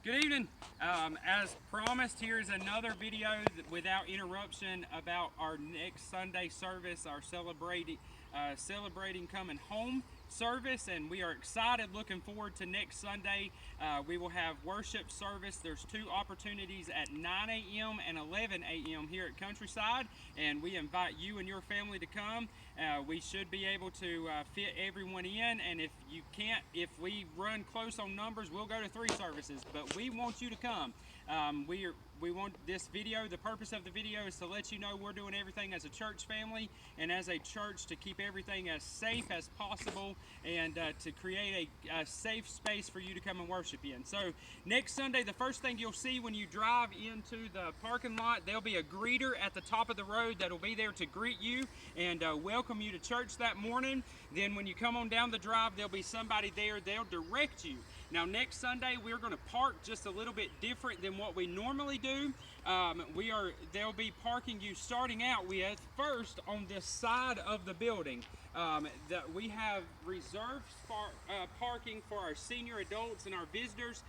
Good evening. As promised, here is another video without interruption about our next Sunday service, our celebrating coming home service, and we are excited, looking forward to next Sunday. We will have worship service. There's two opportunities at 9 a.m. and 11 a.m. here at Countryside, and we invite you and your family to come. We should be able to fit everyone in, and if we run close on numbers, we'll go to 3 services, but we want you to come. We want this video, the purpose of the video is to let you know we're doing everything as a church family and as a church to keep everything as safe as possible and to create a safe space for you to come and worship in. So next Sunday, the first thing you'll see when you drive into the parking lot, there'll be a greeter at the top of the road that'll be there to greet you and welcome you to church that morning. Then when you come on down the drive, there'll be somebody there, they'll direct you. Now next Sunday, we're going to park just a little bit different than what we normally do. They'll be parking you starting out with first on this side of the building. That we have reserved parking for our senior adults and our visitors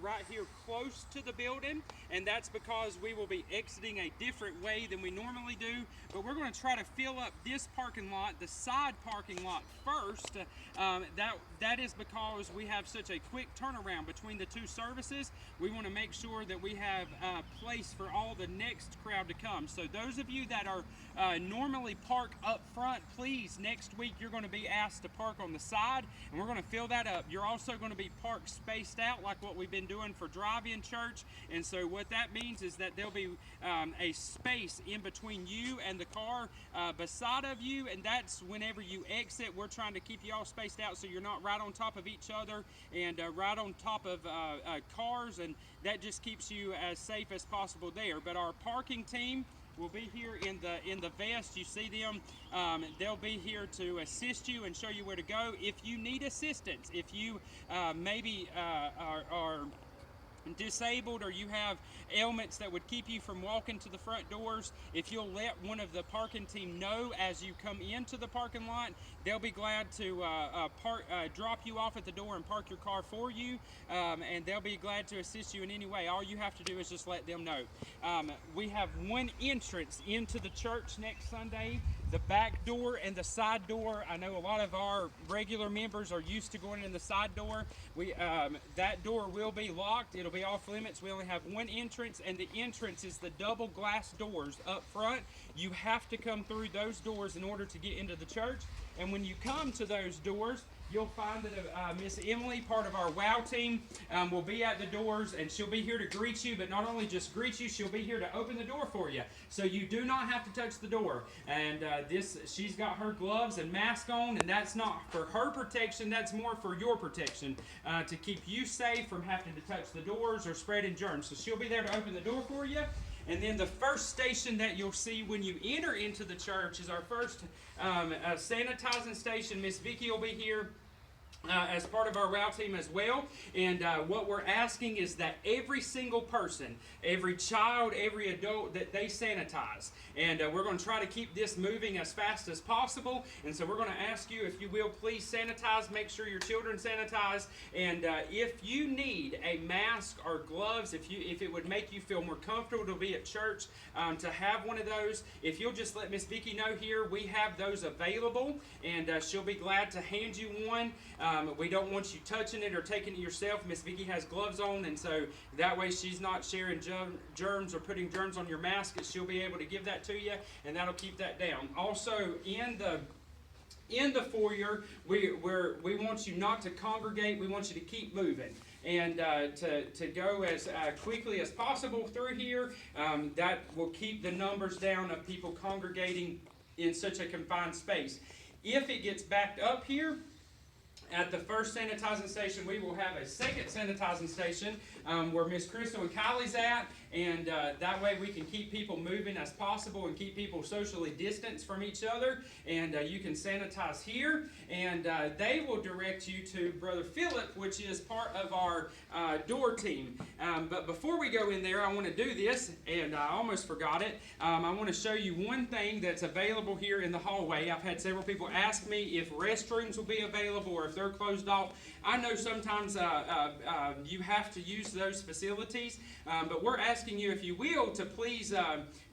right here close to the building, and that's because we will be exiting a different way than we normally do, but we're going to try to fill up this parking lot, the side parking lot first. That is because we have such a quick turnaround between the 2 services. We want to make sure that we have place for all the next crowd to come. So those of you that are normally park up front, please, next week you're going to be asked to park on the side, and we're going to fill that up. You're also going to be parked spaced out like what we've been doing for drive-in church, and so what that means is that there'll be a space in between you and the car beside of you, and that's whenever you exit. We're trying to keep you all spaced out so you're not right on top of each other and right on top of cars, and that just keeps you as safe as possible there. But our parking team will be here in the vest. You see them. They'll be here to assist you and show you where to go. If you need assistance, if you maybe are disabled or you have ailments that would keep you from walking to the front doors, if you'll let one of the parking team know as you come into the parking lot, they'll be glad to drop you off at the door and park your car for you, and they'll be glad to assist you in any way. All you have to do is just let them know. We have one entrance into the church next Sunday, the back door and the side door. I know a lot of our regular members are used to going in the side door. That door will be locked. It'll be off limits. We only have one entrance, and the entrance is the double glass doors up front. You have to come through those doors in order to get into the church. And when you come to those doors, you'll find that Miss Emily, part of our WOW team, will be at the doors, and she'll be here to greet you, but not only just greet you, she'll be here to open the door for you. So you do not have to touch the door. And she's got her gloves and mask on, and that's not for her protection, that's more for your protection, to keep you safe from having to touch the doors or spreading germs. So she'll be there to open the door for you. And then the first station that you'll see when you enter into the church is our first sanitizing station. Miss Vicki will be here as part of our WOW team as well. And what we're asking is that every single person, every child, every adult, that they sanitize. And we're going to try to keep this moving as fast as possible. And so we're going to ask you, if you will, please sanitize. Make sure your children sanitize. And if you need a mask or gloves, if it would make you feel more comfortable to be at church, to have one of those, if you'll just let Miss Vicki know here, we have those available, and she'll be glad to hand you one. We don't want you touching it or taking it yourself. Miss Vicki has gloves on, and so that way she's not sharing germs or putting germs on your mask. She'll be able to give that to you, and that'll keep that down. Also, in the foyer, we want you not to congregate. We want you to keep moving and to go as quickly as possible through here. That will keep the numbers down of people congregating in such a confined space. If it gets backed up here, at the first sanitizing station, we will have a second sanitizing station where Miss Crystal and Kylie's at, and that way we can keep people moving as possible and keep people socially distanced from each other. And you can sanitize here, and they will direct you to Brother Philip, which is part of our door team. But before we go in there, I want to do this, and I almost forgot it. I want to show you one thing that's available here in the hallway. I've had several people ask me if restrooms will be available or if they're closed off. I know sometimes you have to use those facilities, but we're asking you, if you will, to please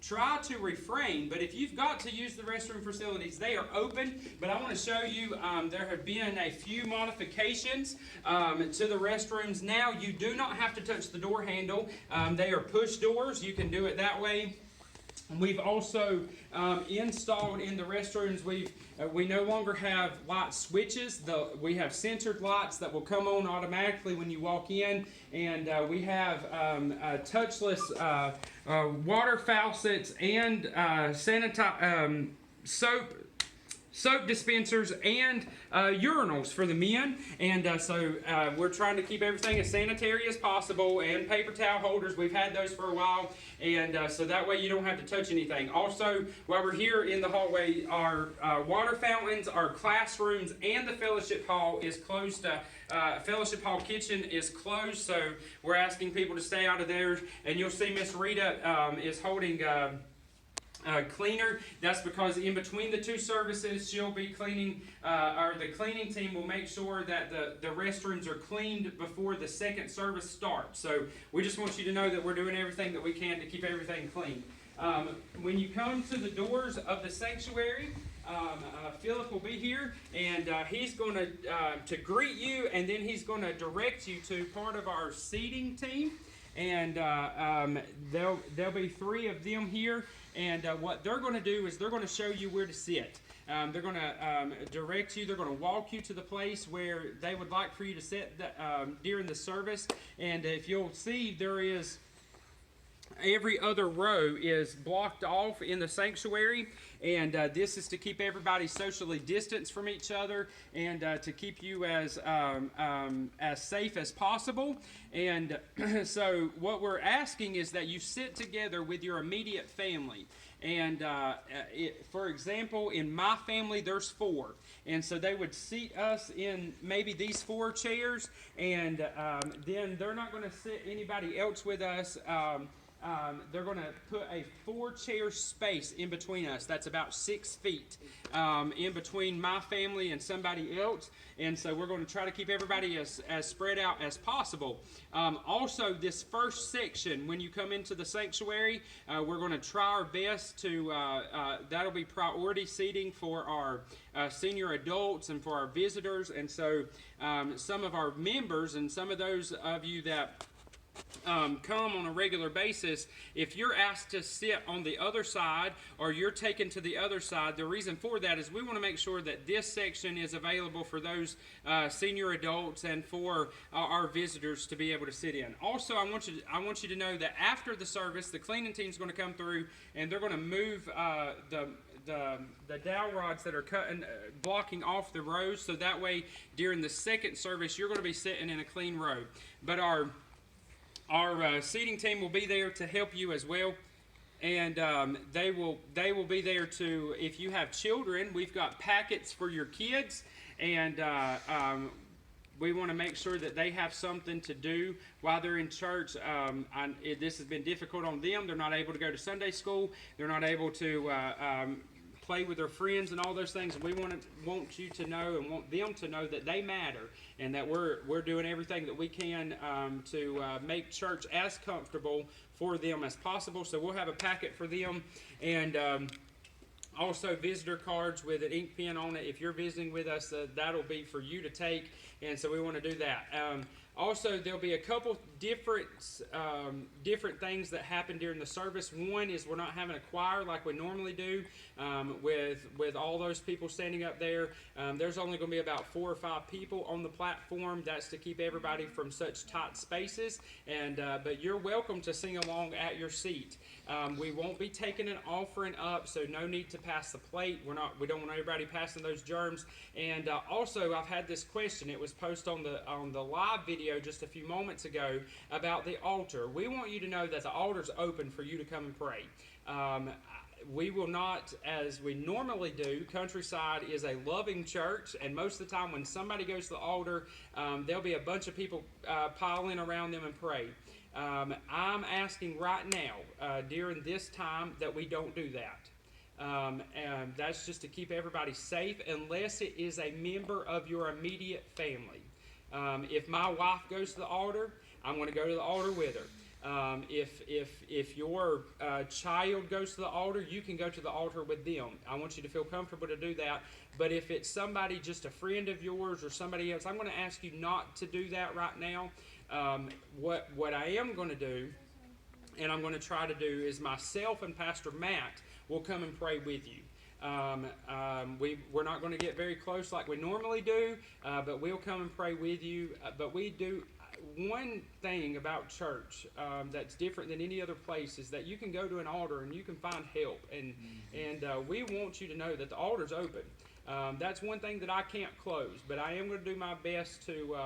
try to refrain. But if you've got to use the restroom facilities, they are open. But I want to show you there have been a few modifications to the restrooms. Now you do not have to touch the door handle. They are push doors. You can do it that way. We've also installed in the restrooms, we no longer have light switches. We have centered lights that will come on automatically when you walk in, and we have touchless water faucets and soap dispensers and urinals for the men, and so we're trying to keep everything as sanitary as possible, and paper towel holders. We've had those for a while, and so that way you don't have to touch anything. Also, while we're here in the hallway, our water fountains, our classrooms, and the fellowship hall is closed. Fellowship hall kitchen is closed, so we're asking people to stay out of there. And you'll see Miss Rita is holding cleaner. That's because in between the two services, she'll be cleaning, or the cleaning team will make sure that the restrooms are cleaned before the second service starts. So we just want you to know that we're doing everything that we can to keep everything clean. When you come to the doors of the sanctuary, Philip will be here, and he's going to greet you, and then he's going to direct you to part of our seating team. And there'll be 3 of them here. And what they're going to do is they're going to show you where to sit. They're going to direct you. They're going to walk you to the place where they would like for you to sit during the service. And if you'll see, there is every other row is blocked off in the sanctuary, and this is to keep everybody socially distanced from each other, and to keep you as safe as possible. And so what we're asking is that you sit together with your immediate family. And for example, in my family, there's 4. And so they would seat us in maybe these 4 chairs, and then they're not going to sit anybody else with us. They're going to put a 4-chair space in between us. That's about 6 feet in between my family and somebody else. And so we're going to try to keep everybody as spread out as possible. Also, this first section, when you come into the sanctuary, we're going to try our best to, that'll be priority seating for our senior adults and for our visitors. And so some of our members and some of those of you that come on a regular basis, if you're asked to sit on the other side or you're taken to the other side, the reason for that is we want to make sure that this section is available for those senior adults and for our visitors to be able to sit in. Also, I want you to know that after the service, the cleaning team is going to come through, and they're going to move the dowel rods that are blocking off the rows, so that way during the second service you're going to be sitting in a clean row. But our seating team will be there to help you as well, and they will be there to, if you have children, we've got packets for your kids, and we want to make sure that they have something to do while they're in church. This has been difficult on them. They're not able to go to Sunday school. They're not able to play with their friends and all those things. And we want you to know and want them to know that they matter, and that we're doing everything that we can to make church as comfortable for them as possible. So we'll have a packet for them, and also visitor cards with an ink pen on it. If you're visiting with us, that'll be for you to take, and so we want to do that. Also, there'll be a couple different things that happen during the service. One is we're not having a choir like we normally do with all those people standing up there. There's only going to be about 4 or 5 people on the platform. That's to keep everybody from such tight spaces. And but you're welcome to sing along at your seat. We won't be taking an offering up, so no need to pass the plate. We don't want everybody passing those germs. And also, I've had this question. It was posted on the live video just a few moments ago about the altar. We want you to know that the altar's open for you to come and pray. We will not, as we normally do, Countryside is a loving church, and most of the time when somebody goes to the altar, there'll be a bunch of people piling around them and pray. I'm asking right now, during this time, that we don't do that. And that's just to keep everybody safe, unless it is a member of your immediate family. If my wife goes to the altar, I'm going to go to the altar with her. If your child goes to the altar, you can go to the altar with them. I want you to feel comfortable to do that. But if it's somebody, just a friend of yours or somebody else, I'm going to ask you not to do that right now. What I am going to do, and I'm going to try to do, is myself and Pastor Matt will come and pray with you. We're not going to get very close like we normally do, but we'll come and pray with you. But we do one thing about church that's different than any other place is that you can go to an altar and you can find help, and we want you to know that the altar's open. That's one thing that I can't close, but I am going to do my best to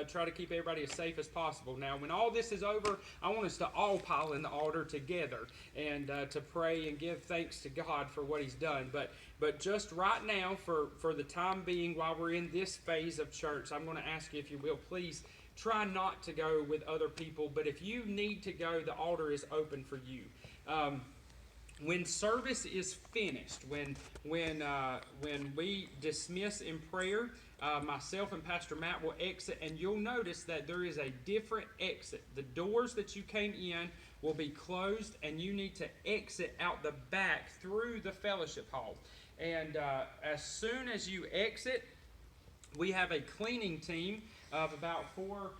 try to keep everybody as safe as possible. Now, when all this is over, I want us to all pile in the altar together and to pray and give thanks to God for what He's done. But just right now, for the time being, while we're in this phase of church, I'm going to ask you, if you will, please try not to go with other people. But if you need to go, the altar is open for you. When service is finished, when we dismiss in prayer, myself and Pastor Matt will exit, and you'll notice that there is a different exit. The doors that you came in will be closed, and you need to exit out the back through the fellowship hall. And as soon as you exit, we have a cleaning team of about four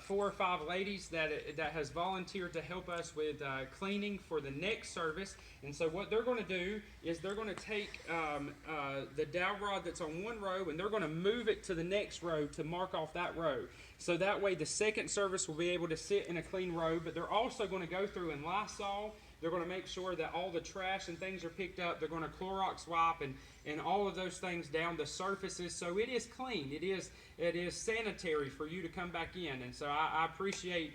or five ladies that has volunteered to help us with cleaning for the next service. And so what they're going to do is they're going to take the dowel rod that's on one row, and they're going to move it to the next row to mark off that row. So that way the second service will be able to sit in a clean row. But they're also going to go through and Lysol. They're going to make sure that all the trash and things are picked up. They're going to Clorox wipe and all of those things down the surfaces, so it is clean. It is sanitary for you to come back in. And so I appreciate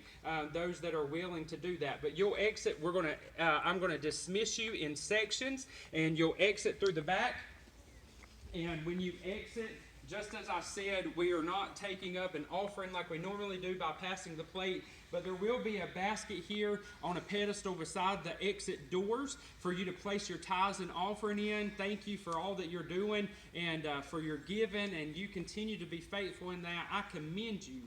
those that are willing to do that. But you'll exit. I'm going to dismiss you in sections, and you'll exit through the back. And when you exit, just as I said, we are not taking up an offering like we normally do by passing the plate, but there will be a basket here on a pedestal beside the exit doors for you to place your tithes and offering in. Thank you for all that you're doing and for your giving, and you continue to be faithful in that. I commend you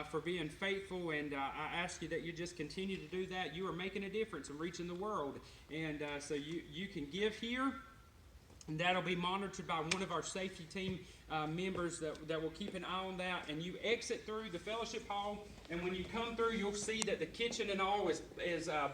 for being faithful, and I ask you that you just continue to do that. You are making a difference in reaching the world, and so you can give here. And that'll be monitored by one of our safety team members that will keep an eye on that. And you exit through the fellowship hall, and when you come through, you'll see that the kitchen and all is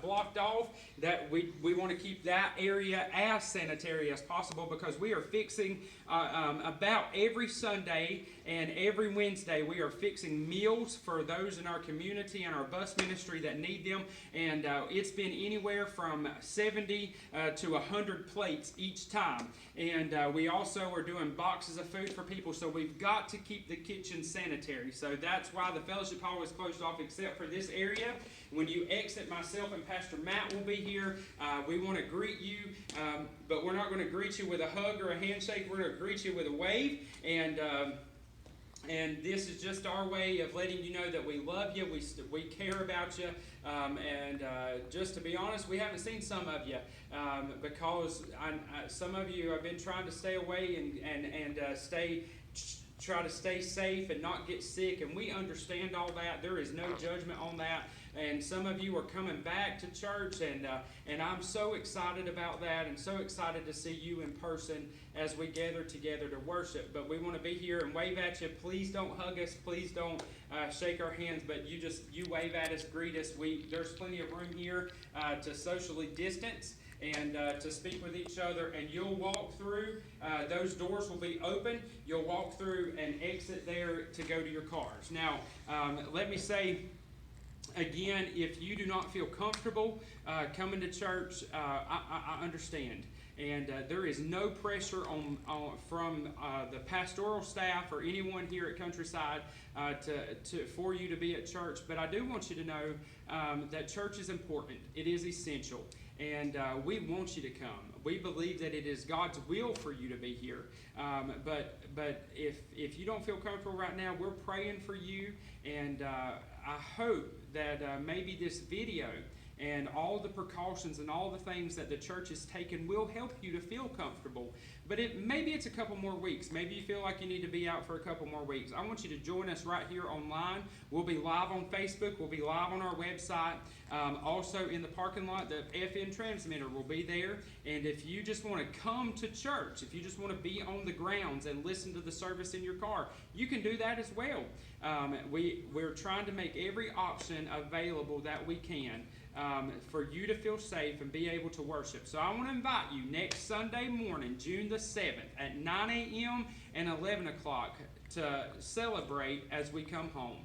blocked off. That we want to keep that area as sanitary as possible, because we are fixing about every Sunday and every Wednesday, we are fixing meals for those in our community and our bus ministry that need them. And it's been anywhere from 70 to 100 plates each time. And we also are doing boxes of food for people. So we've got to keep the kitchen sanitary. So that's why the fellowship hall is closed off, except for this area. When you exit, myself and Pastor Matt will be here. We want to greet you, but we're not going to greet you with a hug or a handshake. We're going to greet you with a wave. And this is just our way of letting you know that we love you, we care about you, and just to be honest, we haven't seen some of you because some of you have been trying to stay away and try to stay safe and not get sick, and we understand all that. There is no judgment on that. And some of you are coming back to church, and I'm so excited about that, and so excited to see you in person as we gather together to worship. But we want to be here and wave at you. Please don't hug us. Please don't shake our hands, but you wave at us, greet us. There's plenty of room here to socially distance and to speak with each other. And you'll walk through. Those doors will be open. You'll walk through and exit there to go to your cars. Now, let me say, again, if you do not feel comfortable coming to church, I understand. And there is no pressure from the pastoral staff or anyone here at Countryside for you to be at church. But I do want you to know that church is important. It is essential. And we want you to come. We believe that it is God's will for you to be here. But if you don't feel comfortable right now, we're praying for you. And I hope that maybe this video and all the precautions and all the things that the church has taken will help you to feel comfortable. But maybe it's a couple more weeks. Maybe you feel like you need to be out for a couple more weeks. I want you to join us right here online. We'll be live on Facebook. We'll be live on our website. Also in the parking lot, the FM transmitter will be there. And if you just want to come to church, if you just want to be on the grounds and listen to the service in your car, you can do that as well. We're trying to make every option available that we can for you to feel safe and be able to worship. So I want to invite you next Sunday morning, June the 7th at 9 a.m. and 11 o'clock to celebrate as we come home.